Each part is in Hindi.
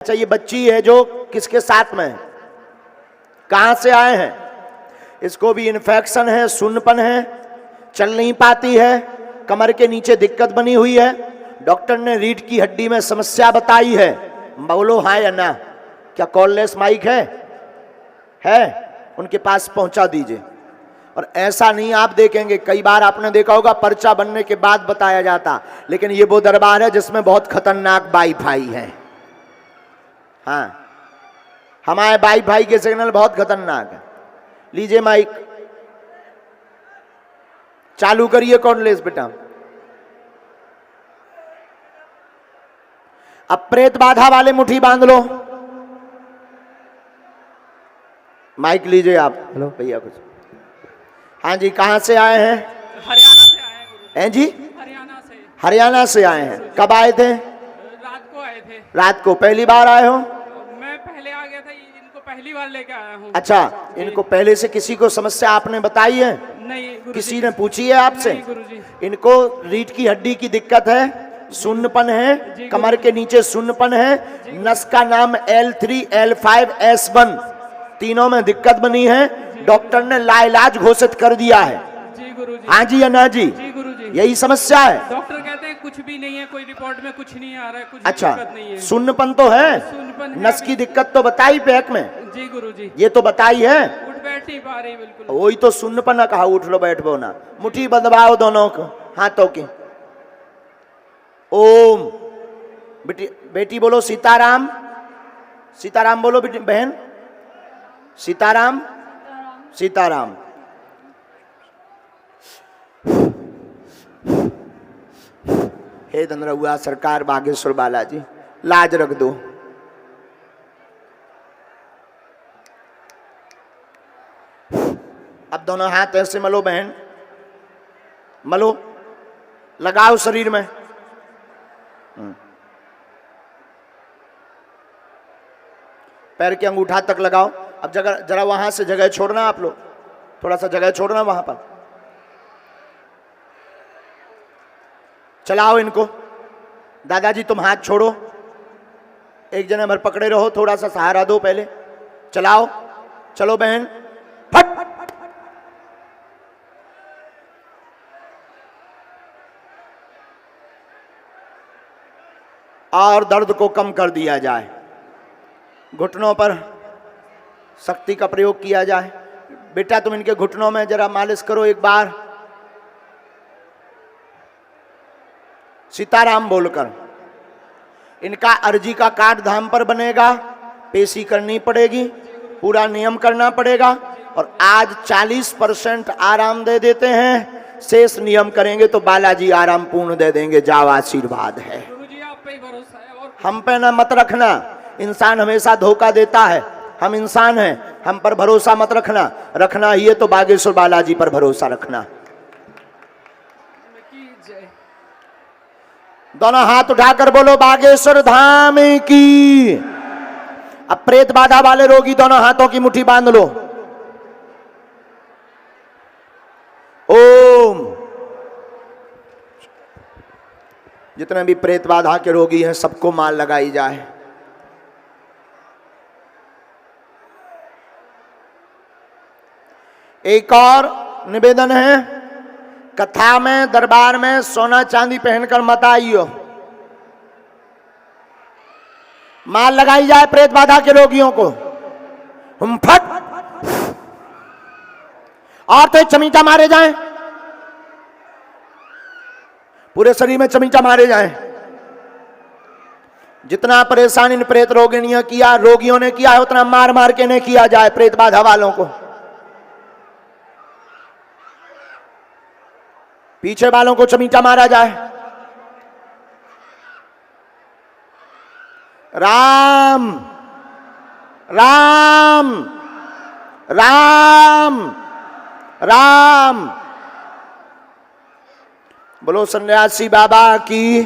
अच्छा, ये बच्ची है जो किसके साथ में है, कहां से आए हैं? इसको भी इन्फेक्शन है, सुन्नपन है, चल नहीं पाती है, कमर के नीचे दिक्कत बनी हुई है। डॉक्टर ने रीढ़ की हड्डी में समस्या बताई है। बोलो हाँ या ना। क्या कॉललेस माइक है? उनके पास पहुंचा दीजिए। और ऐसा नहीं आप देखेंगे, कई बार आपने देखा होगा पर्चा बनने के बाद बताया जाता, लेकिन ये वो दरबार है जिसमें बहुत खतरनाक वाईफाई है। हाँ, हमारे वाईफाई के सिग्नल बहुत खतरनाक है। लीजिए माइक चालू करिए कॉर्डलेस बेटा। अब प्रेत बाधा वाले मुट्ठी बांध लो। माइक लीजिए आप। हेलो भैया कुछ। हाँ जी, कहां से आए हैं? हरियाणा से आए हैं। हैं जी? हरियाणा से आए हैं। कब आए थे? रात को आए थे। रात को। पहली बार आए हो? मैं पहले आ गया था, इनको पहली बार लेके आया हूँ। अच्छा, इनको पहले से किसी को समस्या आपने बताई है? नहीं गुरुजी। किसी ने पूछी है आपसे? नहीं गुरुजी। इनको रीढ़ की हड्डी की दिक्कत है, सुन्नपन है, कमर के नीचे सुन्नपन है, नस का नाम L3 L5 S1 तीनों में दिक्कत बनी है। डॉक्टर ने लाइलाज घोषित कर दिया है। जी गुरुजी। हाँ जी या ना जी? जी गुरुजी। यही समस्या है। डॉक्टर कहते हैं कुछ भी नहीं है, कोई रिपोर्ट में कुछ नहीं आ रहा है, कुछ अच्छा, दिक्कत नहीं है। सुन्नपन तो है, सुन्नपन है। नस की दिक्कत तो बताई पैक में? जी गुरुजी। ये तो बताई है। उठ बैठ नहीं पा रही बिल्कुल। वही तो सुन्नपन कहा, उठ लो बैठ लो ना। मुट्ठी बदबाओ दोनों को हाथों की। ओम। बेटी बेटी बोलो सीताराम। सीताराम बोलो बेटी बहन। सीताराम सीताराम। हे धनरहुआ सरकार बागेश्वर बालाजी, लाज रख दो। अब दोनों हाथ ऐसे मलो बहन, मलो, लगाओ शरीर में। पैर के अंगूठा तक लगाओ। अब जगह जरा वहां से जगह छोड़ना, आप लोग थोड़ा सा जगह छोड़ना वहां पर। चलाओ इनको। दादाजी तुम हाथ छोड़ो, एक जने भर पकड़े रहो, थोड़ा सा सहारा दो पहले। चलाओ, चलो बहन, फट। और दर्द को कम कर दिया जाए। घुटनों पर शक्ति का प्रयोग किया जाए। बेटा तुम इनके घुटनों में जरा मालिश करो एक बार, सीताराम बोलकर। इनका अर्जी का कार्ड धाम पर बनेगा, पेशी करनी पड़ेगी, पूरा नियम करना पड़ेगा। और आज 40% आराम दे देते हैं, शेष नियम करेंगे तो बालाजी आराम पूर्ण दे देंगे। जाओ, आशीर्वाद है। गुरुजी आप पे ही भरोसा है। और हम पे ना मत रखना, इंसान हमेशा धोखा देता है। हम इंसान हैं, हम पर भरोसा मत रखना। रखना ही है तो बागेश्वर बालाजी पर भरोसा रखना। दोनों हाथ उठाकर बोलो बागेश्वर धाम की। अब प्रेत बाधा वाले रोगी दोनों हाथों की मुट्ठी बांध लो। ओम। जितने भी प्रेत बाधा के रोगी हैं सबको माल लगाई जाए। एक और निवेदन है, कथा में दरबार में सोना चांदी पहनकर मत आइयो। माल लगाई जाए प्रेत बाधा के रोगियों को। हम फट। और तो चमीटा मारे जाएं, पूरे शरीर में चमीटा मारे जाएं। जितना परेशान इन प्रेत रोगियों ने किया है, उतना मार मार के नहीं किया जाए प्रेत बाधा वालों को। पीछे वालों को चमीटा मारा जाए। राम राम राम राम। बोलो सन्यासी बाबा की।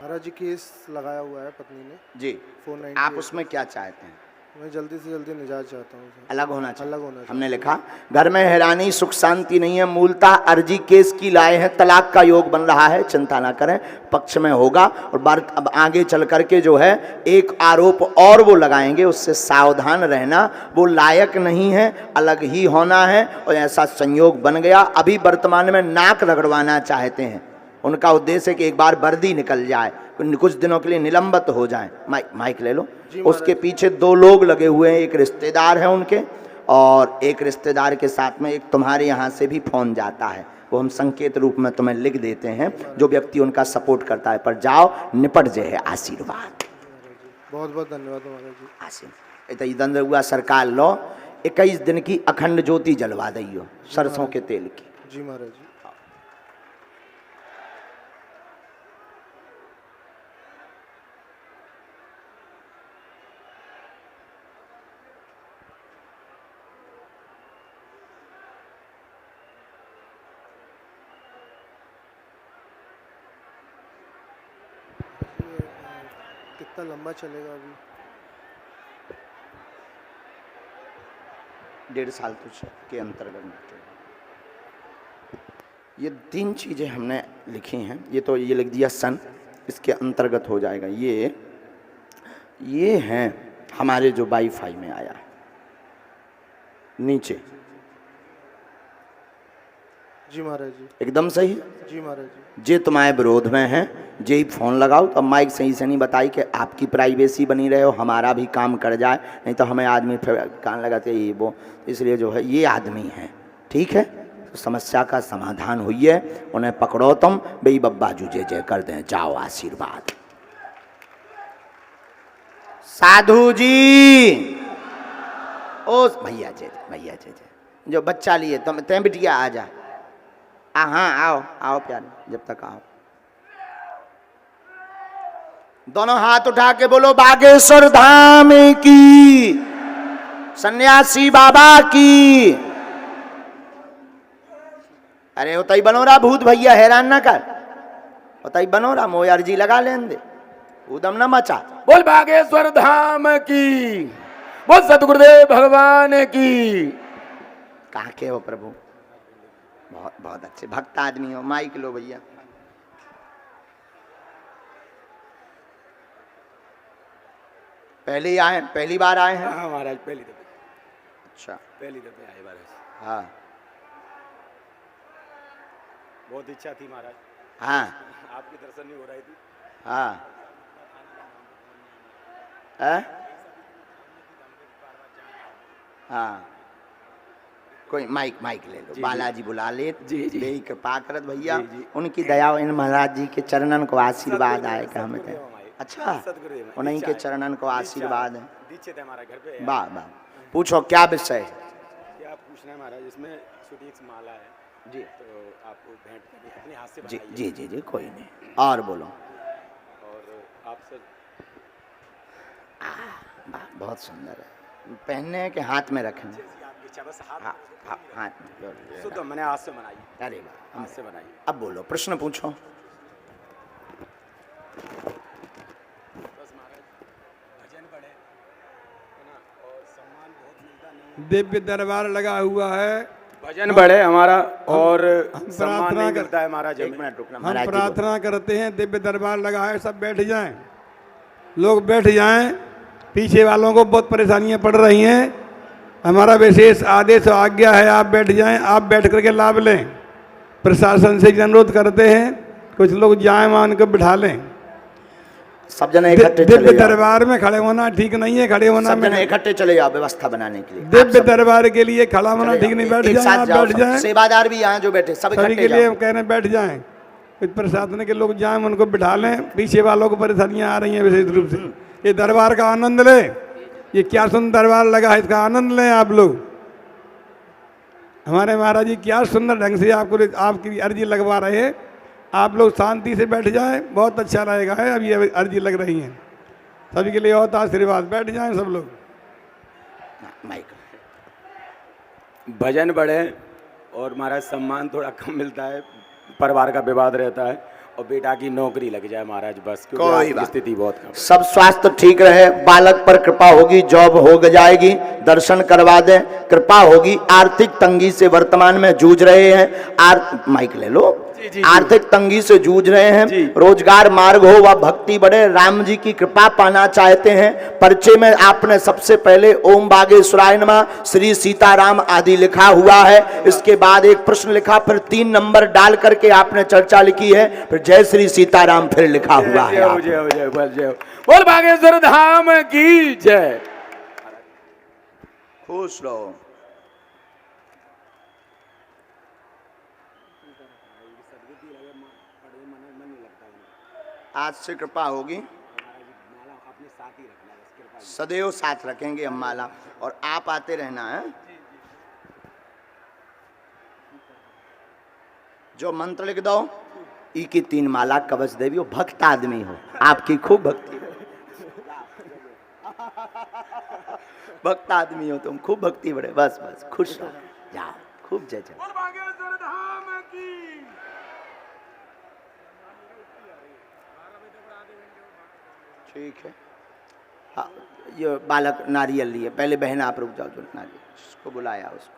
महाराज जी केस लगाया हुआ है पत्नी ने जी। 498। आप उसमें क्या चाहते हैं? मैं जल्दी से जल्दी निजात चाहता हूँ सर। अलग होना चाहिए। अलग होना चाहिए। हमने लिखा घर में हैरानी सुख शांति नहीं है, मूलतः अर्जी केस की लाए हैं, तलाक का योग बन रहा है, चिंता ना करें, पक्ष में होगा। और बात अब आगे चल करके जो है एक आरोप और वो लगाएंगे, उससे सावधान रहना, वो लायक नहीं है, अलग ही होना है। और ऐसा संयोग बन गया, अभी वर्तमान में नाक रगड़वाना चाहते हैं, उनका उद्देश्य है कि एक बार वर्दी निकल जाए, कुछ दिनों के लिए निलंबित हो जाए। माइक ले लो। उसके पीछे दो लोग लगे हुए हैं, एक रिश्तेदार है उनके, और एक रिश्तेदार के साथ में एक तुम्हारे यहाँ से भी फोन जाता है, वो हम संकेत रूप में तुम्हें लिख देते हैं, जो व्यक्ति उनका सपोर्ट करता है। पर जाओ, निपट जाए, आशीर्वाद। बहुत बहुत धन्यवाद महाराज जी। आशीर्वाद दंड हुआ सरकार लो, 21 दिन की अखंड ज्योति जलवा दियो सरसों के तेल की। जी महाराज जी। कितना लंबा चलेगा अभी? 1.5 साल तुझ के अंतर्गत ये 3 चीज़ें हमने लिखी हैं। ये तो ये लिख दिया सन, इसके अंतर्गत हो जाएगा। ये हैं हमारे जो वाईफाई में आया है नीचे। जी महाराज जी। एकदम सही है। जी महाराज जी। जे तुम्हारे विरोध में हैं, जे ही फोन लगाओ तो माइक सही से नहीं बताई कि आपकी प्राइवेसी बनी रहे हो, हमारा भी काम कर जाए, नहीं तो हमें आदमी फिर कान लगाते ये वो। इसलिए जो है ये आदमी है, ठीक है, तो समस्या का समाधान हुई है। उन्हें पकड़ो तुम, भाई बब्बा जू जय जय कर दें, जाओ आशीर्वाद। साधु जी, ओ भैया जय भैया जय जय। जो बच्चा लिए तुम तैं बिटिया आ जा। हाँ आओ आओ प्यारे, जब तक आओ। दोनों हाथ उठा के बोलो बागेश्वर धाम की, सन्यासी बाबा की। अरे उतई बनोरा भूत भैया हैरान ना कर, उतई बनोरा मोय अर्जी लगा लेन दे, उदम न मचा। बोल बागेश्वर धाम की, बोल सतगुरुदेव भगवान की। कहाँ के हो प्रभु? बहुत बहुत अच्छे भक्त आदमी हो। माइक लो भैया। पहले ही आए, पहली बार आए हैं? हाँ महाराज, पहली दफे। अच्छा, पहली दफे आए महाराज। हाँ बहुत इच्छा थी महाराज, हाँ आपकी दर्शन नहीं हो रही थी। हाँ हाँ कोई माइक ले लो। बालाजी बुला ले। जी जी। बेई कृपा करत भैया, उनकी दया इन महाराज जी के चरणन को आशीर्वाद आए कि हमें कहे। अच्छा, सतगुरुदेव उन्हीं के चरणन को आशीर्वाद है। दीक्षित है हमारे घर पे। वाह वाह। पूछो क्या विषय? क्या पूछना है महाराज? इसमें छोटी एक माला है जी, तो आपको भेंट करनी अपने हाथ से जी बनाई है। जी जी जी, कोई नहीं। और बोलो। और आप सर वाह, बहुत सुंदर है। पहनने के हाथ में रखना। आपकी इच्छा, बस हाथ हाँ हाँ, हाथ में लो, लो, शुद्ध मैंने हाथ से बनाई, अरे वाह, हाथ से बनाई। अब बोलो, प्रश्न पूछो। बस महाराज भजन पढ़े है ना, और सम्मान बहुत मिलता नहीं है। दिव्य दरबार लगा हुआ है, भजन बढ़े हमारा और हम सम्मान प्रार्थना नहीं कर- मिलता है महाराज एक हमें। मिनट रुकना हम महाराज जी, बोलो। प्रार्थना करते हैं, दिव्य दरबार लगा है, सब बैठ जाएं, लोग बैठ जाएं। पीछे वालों को बहुत परेशानियां पड़ रही हैं, हमारा विशेष आदेश और आज्ञा है, आप बैठ जाएं, आप बैठ करके लाभ लें। प्रशासन से अनुरोध करते हैं, कुछ लोग जाएं, वहाँ उनको बिठा लें। सब जने इकट्ठे दिव्य चले जाओ। दरबार में खड़े होना ठीक नहीं है, खड़े होना सब जने में इकट्ठे चले जाओ व्यवस्था बनाने के लिए। आप दिव्य सब दरबार के लिए खड़ा होना चले ठीक जाओ। नहीं, बैठ एक जाएं, साथ आप जाओ बैठ सब। जाएं। सेवादार भी यहाँ जो बैठे सब सभी इकट्ठे के लिए जाओ। हम कह रहे हैं बैठ जाएं, कुछ प्रशासन के लोग जाएं, उनको बिठा लें। पीछे वालों को परेशानियां आ रही हैं विशेष रूप से। ये दरबार का आनंद लें, ये क्या सुंदर दरबार लगा है, इसका आनंद लें आप लोग। हमारे महाराज जी क्या सुंदर ढंग से आपकी अर्जी लगवा रहे हैं। आप लोग शांति से बैठ जाएं, बहुत अच्छा रहेगा। है अब ये अर्जी लग रही हैं, सभी के लिए बहुत आशीर्वाद। बैठ जाएं सब लोग। माइक। भजन बढ़े और महाराज सम्मान थोड़ा कम मिलता है, परिवार का विवाद रहता है, और बेटा की नौकरी लग जाए महाराज, बस क्योंकि कोई आर्थिक बात स्थिति बहुत कम। सब स्वास्थ्य ठीक रहे, बालक पर कृपा होगी, जॉब हो जाएगी, दर्शन करवा दें, कृपा होगी। आर्थिक तंगी से वर्तमान में जूझ रहे हैं, माइक ले लो। जी। आर्थिक तंगी से जूझ रहे हैं, जी। रोजगार मार्ग हो व भक्ति बढ़े, राम जी की कृपा पाना चाहते हैं। पर्चे में आपने सबसे पहले ओम बागेश्वराय नमः, श्री सीताराम आदि लिखा हुआ है। इसके बाद एक प्रश्न लिखा, फिर 3 नंबर डाल करके आपने चर्चा लिखी है, फिर जय श्री सीताराम फिर लिखा हुआ है। बोल बागेश्वर धाम की जय। खुश रहो। आज से कृपा होगी, सदैव साथ रखेंगे हम माला, और आप आते रहना है। जो मंत्र लिख दो, ई की 3 माला कवच देवी हो, भक्त आदमी हो, आपकी खूब भक्ति हो। भक्त आदमी हो तुम, खूब भक्ति बढ़े, बस बस खुश रहो, जाओ खूब जय जय। ठीक है। हाँ, ये बालक नारियल लिए, पहले बहन आप रुक जाओ, जो नारियल उसको बुलाया उसको।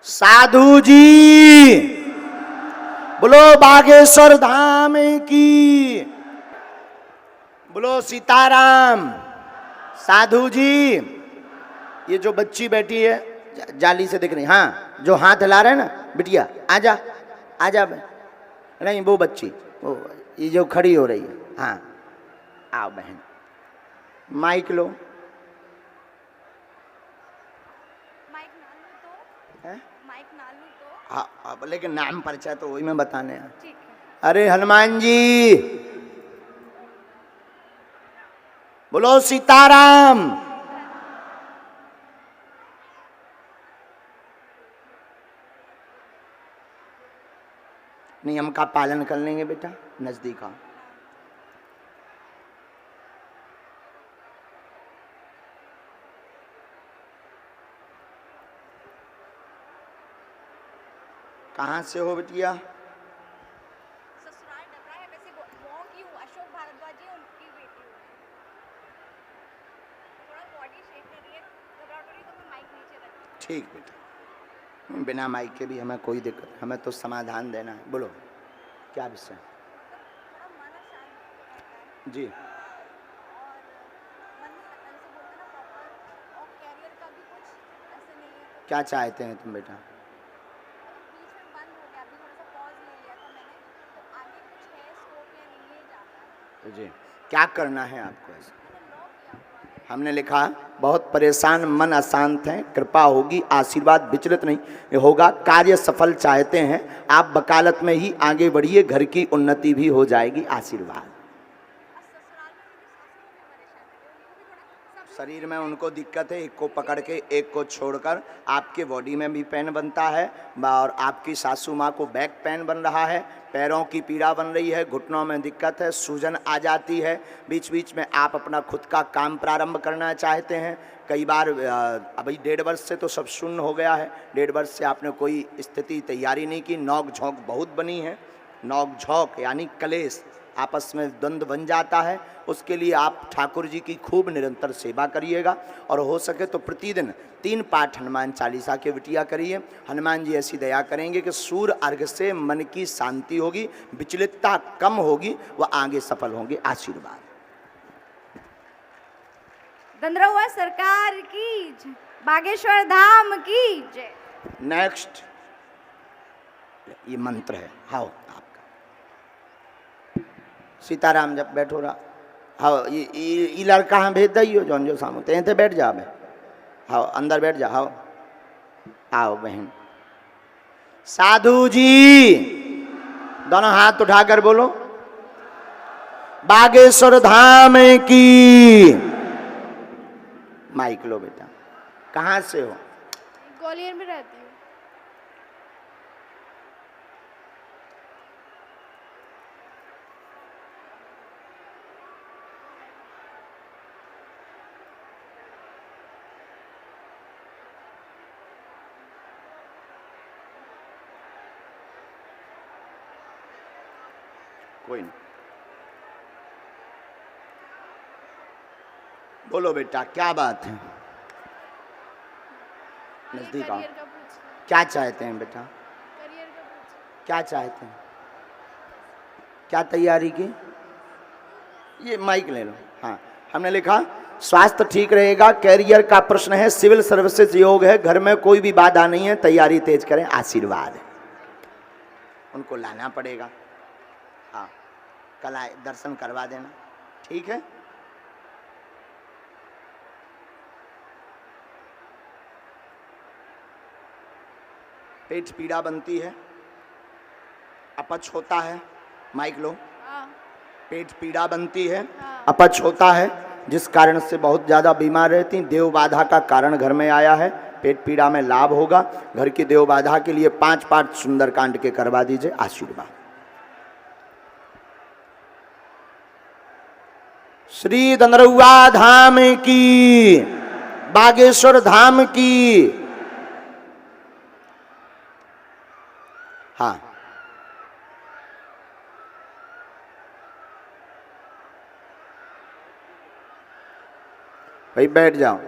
साधु जी बोलो बागेश्वर धाम की, बोलो सीताराम। साधु जी, ये जो बच्ची बैठी है जाली से दिख रही, हाँ जो हाथ हिला रहे हैं ना, बिटिया आजा आजा। नहीं वो बच्ची, वो ये जो खड़ी हो रही है, हाँ आओ बहन, माइक लो। माइक ना लूं तो? है? माइक ना लूं तो? हाँ अब लेकिन नाम परिचय तो वही में बताने हैं। ठीक है। अरे हनुमान जी बोलो सीताराम। नियम का पालन कर लेंगे बेटा, नजदीक आओ। कहाँ से हो बिटिया? ससुराल डबरा है, वैसे गाँव की हूँ, अशोक भारद्वाज जी उनकी बेटी हूँ। थोड़ा बॉडी शेक कर रही है, घबराहट हो रही है तो मैं माइक नीचे रख दूँ। ठीक बेटा, बिना माइक के भी हमें कोई दिक्कत नहीं, हमें तो समाधान देना है। बोलो क्या विषय? थोड़ा मन शांत रहता है जी। और मन ऐसे बोलते हैं ना प्रॉपर, और कैरियर का भी कुछ ऐसे नहीं है तो क्या चाहते हैं तुम बेटा? बीच में बंद हो गया, अभी थोड़ा सा पॉज ले लिया था मैंने, तो आगे कुछ है स्कोप या नहीं है ज़्यादा। जी, क्या करना है आपको ऐसे? मैंने लॉ किया हुआ है। हमने लिखा बहुत परेशान, मन अशांत है, कृपा होगी, आशीर्वाद विचलित नहीं होगा, कार्य सफल चाहते हैं आप, वकालत में ही आगे बढ़िए, घर की उन्नति भी हो जाएगी, आशीर्वाद। और ससुराल में मेरी सासू भी परेशान है, उनको भी थोड़ा सब शरीर में उनको दिक्कत है, एक को पकड़ के एक को छोड़कर, आपके बॉडी में भी पेन बनता है, और आपकी सासू माँ को बैक पेन बन रहा है, पैरों की पीड़ा बन रही है, घुटनों में दिक्कत है, सूजन आ जाती है, बीच बीच में आप अपना खुद का काम प्रारंभ करना चाहते हैं। कई बार अभी 1.5 वर्ष से तो सब शून्य हो गया है, 1.5 वर्ष से आपने कोई स्थिति तैयारी नहीं की, नोक झोंक बहुत बनी है, नोक झोंक यानी कलेश, आपस में द्वंद्व बन जाता है। उसके लिए आप ठाकुर जी की खूब निरंतर सेवा करिएगा, और हो सके तो प्रतिदिन 3 पाठ हनुमान चालीसा के बिटिया करिए। हनुमान जी ऐसी दया करेंगे कि सूर्य अर्घ से मन की शांति होगी, विचलितता कम होगी, वह आगे सफल होंगे, आशीर्वाद। दंद्रवा सरकार की जय, बागेश्वर धाम की जय। नेक्स्ट ये मंत्र है, हाँ आपका सीताराम जब बैठो रहा, हाँ ये लड़का हाँ भेज दियो जौन जो सामू ते बैठ जा बे, हाँ अंदर बैठ जा, हाँ आओ बहन। साधु जी दोनों हाथ उठाकर बोलो बागेश्वर धाम की। माइक लो बेटा, कहाँ से हो? ग्वालियर में रहती हूँ। कोई नहीं। बोलो बेटा, क्या बात है? नजदीक आओ। करियर का पूछ क्या चाहते हैं बेटा? करियर का पूछ क्या चाहते हैं? क्या तैयारी की? ये माइक ले लो। हाँ, हमने लिखा स्वास्थ्य ठीक रहेगा, कैरियर का प्रश्न है, सिविल सर्विसेज योग है, घर में कोई भी बाधा नहीं है, तैयारी तेज करें, आशीर्वाद है। उनको लाना पड़ेगा। हाँ, कल आए, दर्शन करवा देना, ठीक है? पेट पीड़ा बनती है, अपच होता है, माइक लो। हाँ पेट पीड़ा बनती है, हाँ। अपच होता है, जिस कारण से बहुत ज़्यादा बीमार रहती। देव बाधा का कारण घर में आया है, पेट पीड़ा में लाभ होगा। घर की देव बाधा के लिए 5 पाठ सुंदरकांड के करवा दीजिए, आशीर्वाद। श्री दंदरुआ धाम की, बागेश्वर धाम की। हाँ, भाई बैठ जाओ,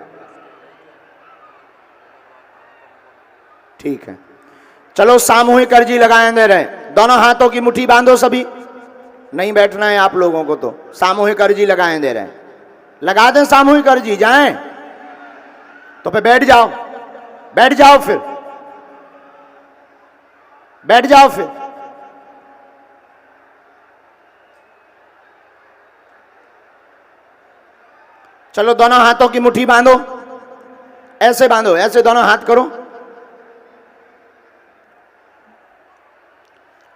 ठीक है। चलो सामूहिक अर्जी लगाए दे रहे हैं, दोनों हाथों की मुट्ठी बांधो। सभी नहीं बैठना है आप लोगों को, तो सामूहिक अर्जी लगाए दे रहे हैं, लगा दें सामूहिक अर्जी। जाएं तो फिर बैठ जाओ, बैठ जाओ, फिर बैठ जाओ। फिर चलो दोनों हाथों की मुट्ठी बांधो, ऐसे बांधो, ऐसे दोनों हाथ करो।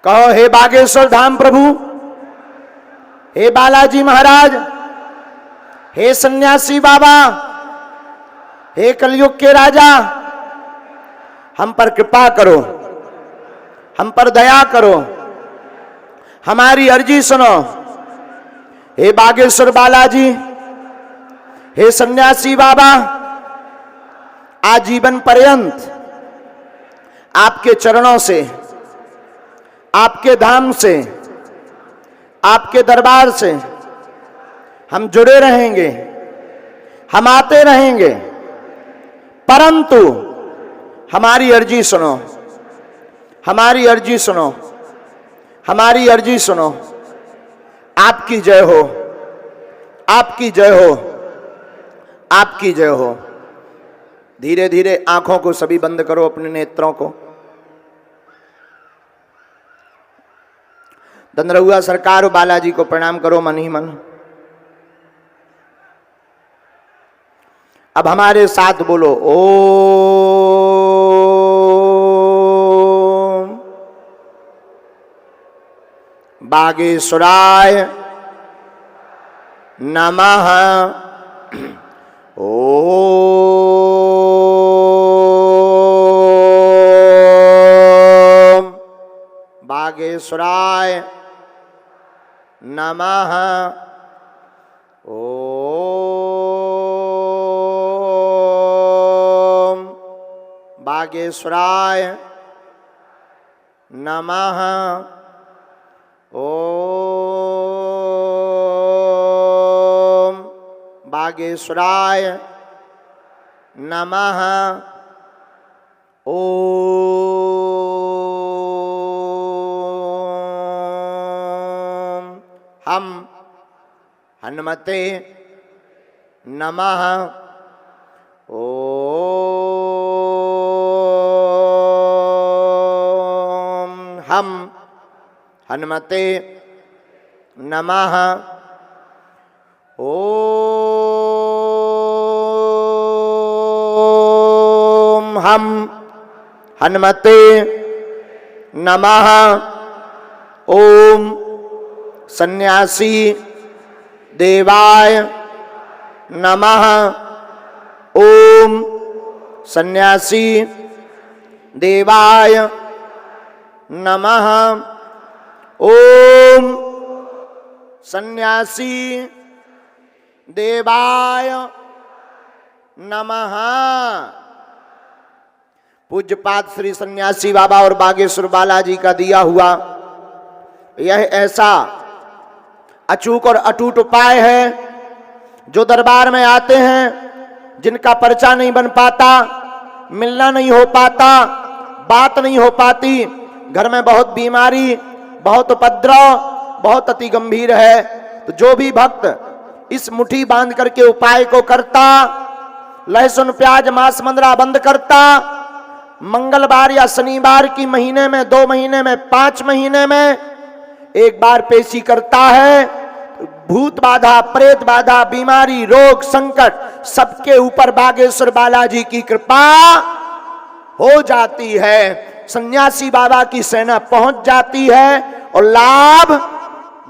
कहो, हे बागेश्वर धाम प्रभु, हे बालाजी महाराज, हे सन्यासी बाबा, हे कलयुग के राजा, हम पर कृपा करो, हम पर दया करो, हमारी अर्जी सुनो। हे बागेश्वर बालाजी, हे सन्यासी बाबा, आजीवन पर्यंत आपके चरणों से, आपके धाम से, आपके दरबार से हम जुड़े रहेंगे, हम आते रहेंगे, परंतु हमारी अर्जी सुनो, हमारी अर्जी सुनो, हमारी अर्जी सुनो। आपकी जय हो, आपकी जय हो, आपकी जय हो। धीरे धीरे आंखों को सभी बंद करो, अपने नेत्रों को। दंदरुआ सरकार और बालाजी को प्रणाम करो मन ही मन। अब हमारे साथ बोलो, ओम बागेश्वराय नमः। ओम बागेश्वराय नमः। ओम बागेश्वराय नमः। ओम बागेश्वराय नमः। ओम हम हनुमते नमः। ओम हम हनुमते नमः। ओम हम हनुमते नमः। ओम सन्यासी देवाय नमः। ओम सन्यासी देवाय नमः। ओम सन्यासी देवाय नमः। पूज्यपाद श्री सन्यासी बाबा और बागेश्वर बालाजी का दिया हुआ यह ऐसा अचूक और अटूट उपाय है। जो दरबार में आते हैं, जिनका पर्चा नहीं बन पाता, मिलना नहीं हो पाता, बात नहीं हो पाती, घर में बहुत बीमारी, बहुत उपद्रव, बहुत अति गंभीर है, तो जो भी भक्त इस मुट्ठी बांध करके उपाय को करता, लहसुन प्याज मांस मंदरा बंद करता, मंगलवार या शनिवार की महीने में, 2 महीने में, 5 महीने में एक बार पेशी करता है, भूत बाधा, प्रेत बाधा, बीमारी, रोग, संकट सबके ऊपर बागेश्वर बालाजी की कृपा हो जाती है। सन्यासी बाबा की सेना पहुंच जाती है और लाभ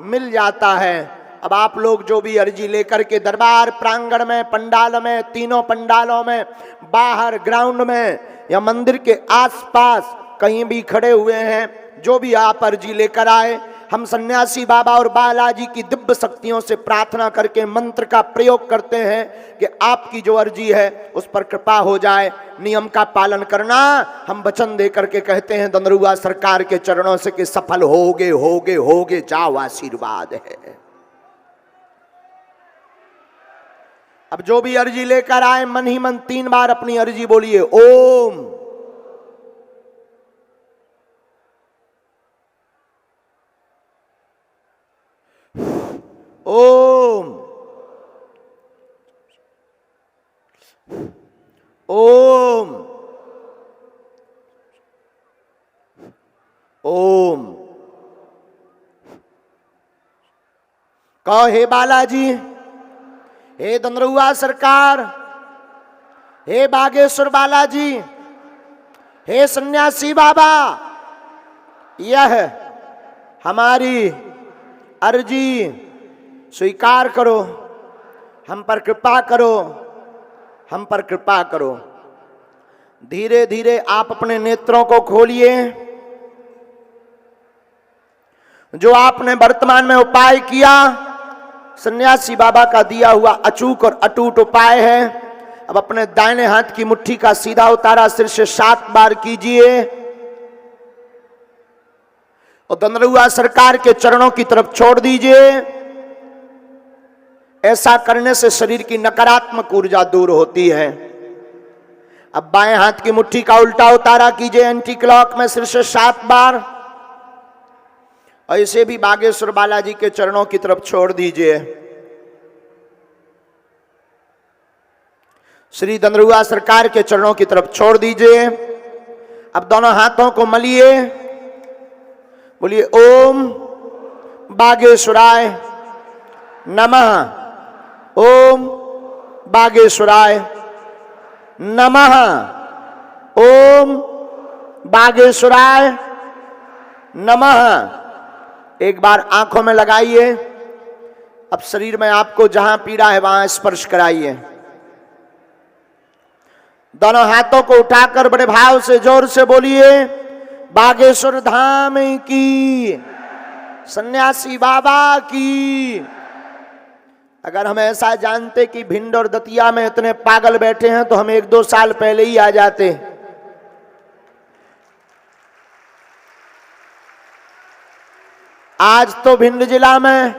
मिल जाता है। अब आप लोग जो भी अर्जी लेकर के दरबार प्रांगण में, पंडाल में, तीनों पंडालों में, बाहर ग्राउंड में या मंदिर के आसपास कहीं भी खड़े हुए हैं, जो भी आप अर्जी लेकर आए, हम सन्यासी बाबा और बालाजी की दिव्य शक्तियों से प्रार्थना करके मंत्र का प्रयोग करते हैं कि आपकी जो अर्जी है उस पर कृपा हो जाए। नियम का पालन करना हम वचन दे करके कहते हैं दंदरुआ सरकार के चरणों से कि सफल होगे होगे होगे, जाओ आशीर्वाद है। अब जो भी अर्जी लेकर आए, मन ही मन 3 बार अपनी अर्जी बोलिए, ओम। ओम ओम ओम। कहो हे बालाजी, हे दंदरुआ सरकार, हे बागेश्वर बालाजी, हे सन्यासी बाबा, यह हमारी अर्जी स्वीकार करो, हम पर कृपा करो, हम पर कृपा करो। धीरे धीरे आप अपने नेत्रों को खोलिए। जो आपने वर्तमान में उपाय किया, सन्यासी बाबा का दिया हुआ अचूक और अटूट उपाय है। अब अपने दाहिने हाथ की मुट्ठी का सीधा उतारा सिर से 7 बार कीजिए और दंदरुआ सरकार के चरणों की तरफ छोड़ दीजिए। ऐसा करने से शरीर की नकारात्मक ऊर्जा दूर होती है। अब बाएं हाथ की मुट्ठी का उल्टा उतारा कीजिए एंटी क्लॉक में सिर से 7 बार और इसे भी बागेश्वर बालाजी के चरणों की तरफ छोड़ दीजिए। श्री दंदरुआ सरकार के चरणों की तरफ छोड़ दीजिए। अब दोनों हाथों को मलिए, बोलिए ओम बागेश्वराय नमः, ओम बागेश्वराय नमः, ओम बागेश्वराय नमः। एक बार आंखों में लगाइए। अब शरीर में आपको जहां पीड़ा है वहां स्पर्श कराइए। दोनों हाथों को उठाकर बड़े भाव से जोर से बोलिए, बागेश्वर धाम की, सन्यासी बाबा की। अगर हम ऐसा जानते कि भिंड और दतिया में इतने पागल बैठे हैं तो हम 1-2 साल पहले ही आ जाते। आज तो भिंड जिला में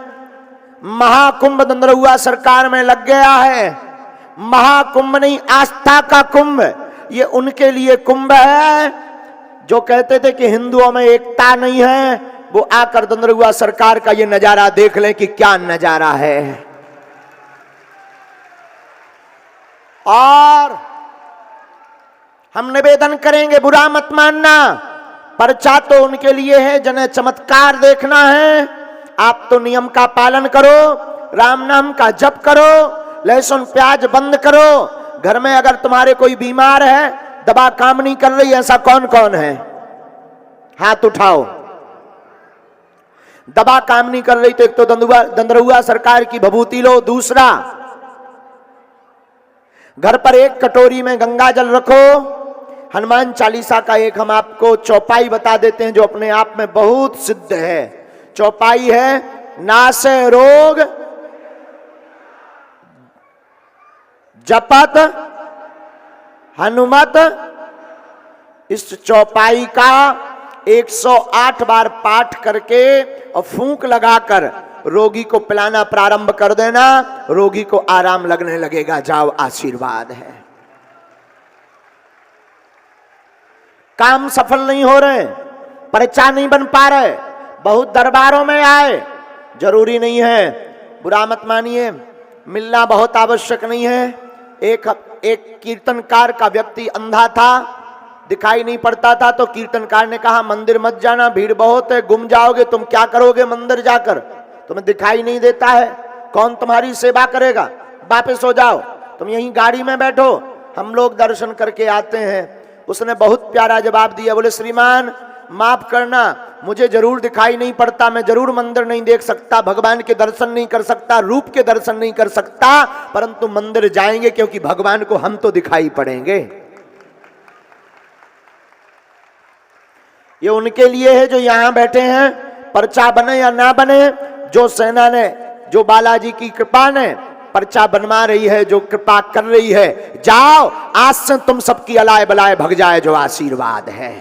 महाकुंभ दंदरुआ सरकार में लग गया है। महाकुंभ नहीं, आस्था का कुंभ। ये उनके लिए कुंभ है जो कहते थे कि हिंदुओं में एकता नहीं है। वो आकर दंदरुआ सरकार का ये नजारा देख लें कि क्या नजारा है। और हम निवेदन करेंगे, बुरा मत मानना, पर्चा तो उनके लिए है जिन्हें चमत्कार देखना है। आप तो नियम का पालन करो, राम नाम का जप करो, लहसुन प्याज बंद करो। घर में अगर तुम्हारे कोई बीमार है, दवा काम नहीं कर रही, ऐसा कौन कौन है? हाथ उठाओ। दवा काम नहीं कर रही तो एक तो दंदरुआ सरकार की भभूति लो। दूसरा, घर पर एक कटोरी में गंगा जल रखो। हनुमान चालीसा का एक हम आपको चौपाई बता देते हैं जो अपने आप में बहुत सिद्ध है। चौपाई है, नासे रोग जपत हनुमत। इस चौपाई का 108 बार पाठ करके और फूंक लगाकर रोगी को पिलाना प्रारंभ कर देना, रोगी को आराम लगने लगेगा। जाओ, आशीर्वाद है। काम सफल नहीं हो रहे, पर्चा नहीं बन पा रहे, बहुत दरबारों में आए, जरूरी नहीं है, बुरा मत मानिए, मिलना बहुत आवश्यक नहीं है। एक कीर्तनकार का व्यक्ति अंधा था, दिखाई नहीं पड़ता था, तो कीर्तनकार ने कहा मंदिर मत जाना, भीड़ बहुत है, गुम जाओगे, तुम क्या करोगे मंदिर जाकर, तुम्हें दिखाई नहीं देता है, कौन तुम्हारी सेवा करेगा, वापस हो जाओ, तुम यहीं गाड़ी में बैठो, हम लोग दर्शन करके आते हैं। उसने बहुत प्यारा जवाब दिया, बोले श्रीमान माफ करना, मुझे जरूर दिखाई नहीं पड़ता, मैं जरूर मंदिर नहीं देख सकता, भगवान के दर्शन नहीं कर सकता, रूप के दर्शन नहीं कर सकता, परंतु मंदिर जाएंगे क्योंकि भगवान को हम तो दिखाई पड़ेंगे। ये उनके लिए है जो यहां बैठे हैं, पर्चा बने या ना बने, जो सेना ने, जो बालाजी की कृपा ने पर्चा बनवा रही है, जो कृपा कर रही है, जाओ, आज से तुम सबकी अलाय बलाय भग जाए, जो आशीर्वाद है।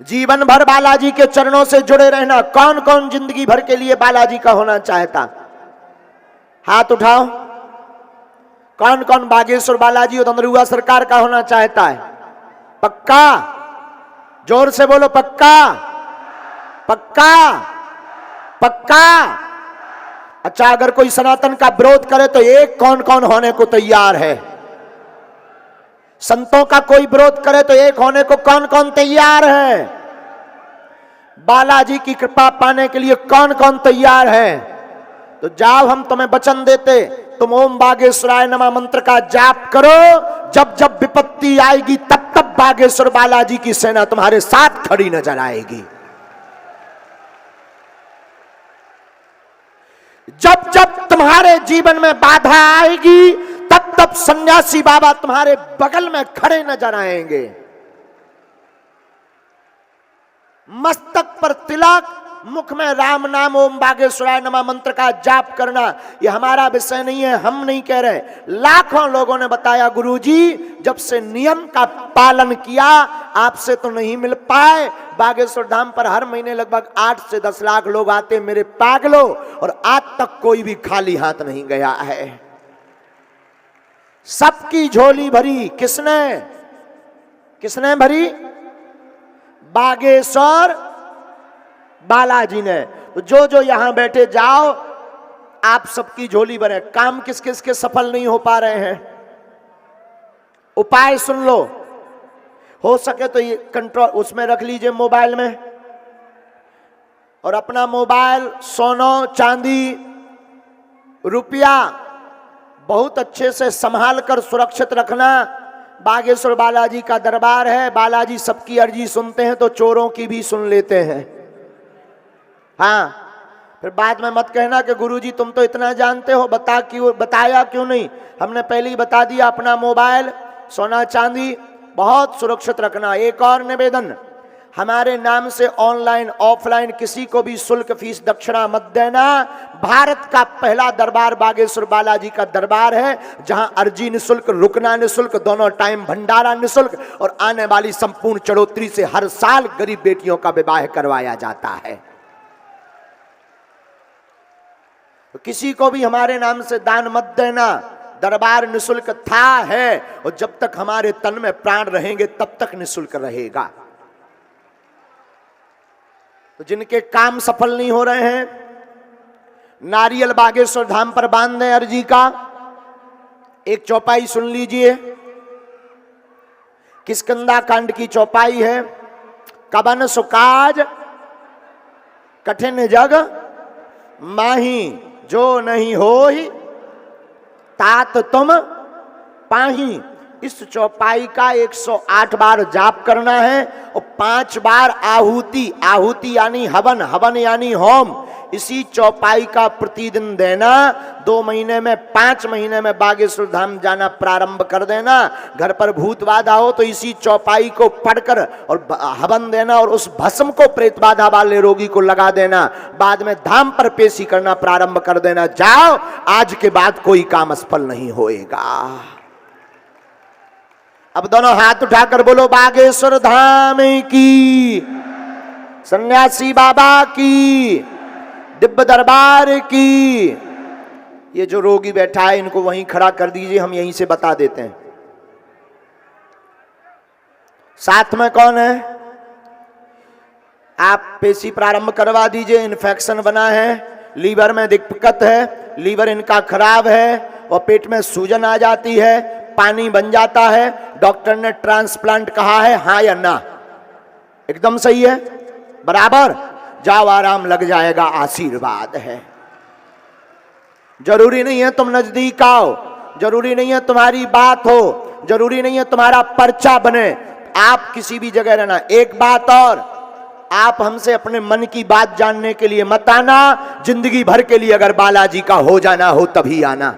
जीवन भर बालाजी के चरणों से जुड़े रहना। कौन कौन जिंदगी भर के लिए बालाजी का होना चाहता? हाथ उठाओ। कौन कौन बागेश्वर बालाजी और धनरुआ सरकार का होना चाहता है? पक्का? जोर से बोलो, पक्का? पक्का? पक्का? अच्छा, अगर कोई सनातन का विरोध करे तो एक कौन कौन होने को तैयार है? संतों का कोई विरोध करे तो एक होने को कौन कौन तैयार है? बालाजी की कृपा पाने के लिए कौन कौन तैयार है? तो जाओ, हम तुम्हें वचन देते, तुम ओम बागेश्वराय नमः मंत्र का जाप करो, जब जब विपत्ति आएगी तब तब बागेश्वर बालाजी की सेना तुम्हारे साथ खड़ी नजर आएगी। जब जब तुम्हारे जीवन में बाधा आएगी तब तब सन्यासी बाबा तुम्हारे बगल में खड़े नजर आएंगे। मस्तक पर तिलक, मुख में राम नाम ओम बागेश्वराय नमः मंत्र का जाप करना, यह हमारा विषय नहीं है, हम नहीं कह रहे। लाखों लोगों ने बताया गुरुजी, जब से नियम का पालन किया आपसे तो नहीं मिल पाए। बागेश्वर धाम पर हर महीने लगभग 8 से 10 लाख लोग आते मेरे पागलों, और आज तक कोई भी खाली हाथ नहीं गया है। सबकी झोली भरी किसने? किसने भरी? बागेश्वर बालाजी ने। तो जो जो यहां बैठे, जाओ, आप सबकी झोली भरे। काम किस किस के सफल नहीं हो पा रहे हैं, उपाय सुन लो। हो सके तो ये कंट्रोल उसमें रख लीजिए, मोबाइल में, और अपना मोबाइल, सोना चांदी, रुपया बहुत अच्छे से संभाल कर सुरक्षित रखना। बागेश्वर बालाजी का दरबार है, बालाजी सबकी अर्जी सुनते हैं तो चोरों की भी सुन लेते हैं। हाँ, फिर बाद में मत कहना कि गुरुजी तुम तो इतना जानते हो, बताया क्यों नहीं? हमने पहले ही बता दिया। अपना मोबाइल, सोना चांदी बहुत सुरक्षित रखना। एक और निवेदन, हमारे नाम से ऑनलाइन ऑफलाइन किसी को भी शुल्क फीस दक्षिणा मत देना। भारत का पहला दरबार बागेश्वर बालाजी का दरबार है, जहां अर्जी निःशुल्क, रुकना निःशुल्क, दोनों टाइम भंडारा निःशुल्क, और आने वाली संपूर्ण चढ़ोतरी से हर साल गरीब बेटियों का विवाह करवाया जाता है। तो किसी को भी हमारे नाम से दान मत देना। दरबार निःशुल्क था, है, और जब तक हमारे तन में प्राण रहेंगे तब तक निःशुल्क रहेगा। तो जिनके काम सफल नहीं हो रहे हैं, नारियल बागेश्वर धाम पर बांध दें अर्जी का। एक चौपाई सुन लीजिए, किष्किंधा कांड की चौपाई है। कबन सुकाज कठिन जग माही, जो नहीं होहि तात तुम पाही। इस चौपाई का 108 बार जाप करना है, और 5 बार आहुति, आहुति यानी हवन, हवन यानी होम, इसी चौपाई का प्रतिदिन देना। 2 महीने में, 5 महीने में बागेश्वर धाम जाना प्रारंभ कर देना। घर पर भूत बाधा हो तो इसी चौपाई को पढ़कर और हवन देना, और उस भस्म को प्रेत बाधा वाले रोगी को लगा देना। बाद में धाम पर पेशी करना प्रारंभ कर देना। जाओ, आज के बाद कोई काम असफल नहीं होएगा। अब दोनों हाथ उठाकर बोलो, बागेश्वर धाम की, सन्यासी बाबा की, दिव्य दरबार की। ये जो रोगी बैठा है इनको वहीं खड़ा कर दीजिए, हम यहीं से बता देते हैं। साथ में कौन है? आप पेशी प्रारंभ करवा दीजिए। इन्फेक्शन बना है, लीवर में दिक्कत है, लीवर इनका खराब है और पेट में सूजन आ जाती है, पानी बन जाता है। डॉक्टर ने ट्रांसप्लांट कहा है, हाँ या ना? एकदम सही है, बराबर। जाओ, आराम लग जाएगा, आशीर्वाद है। जरूरी नहीं है तुम नजदीक आओ, जरूरी नहीं है तुम्हारी बात हो, जरूरी नहीं है तुम्हारा पर्चा बने, आप किसी भी जगह रहना। एक बात और, आप हमसे अपने मन की बात जानने के लिए मत आना, जिंदगी भर के लिए अगर बालाजी का हो जाना हो तभी आना।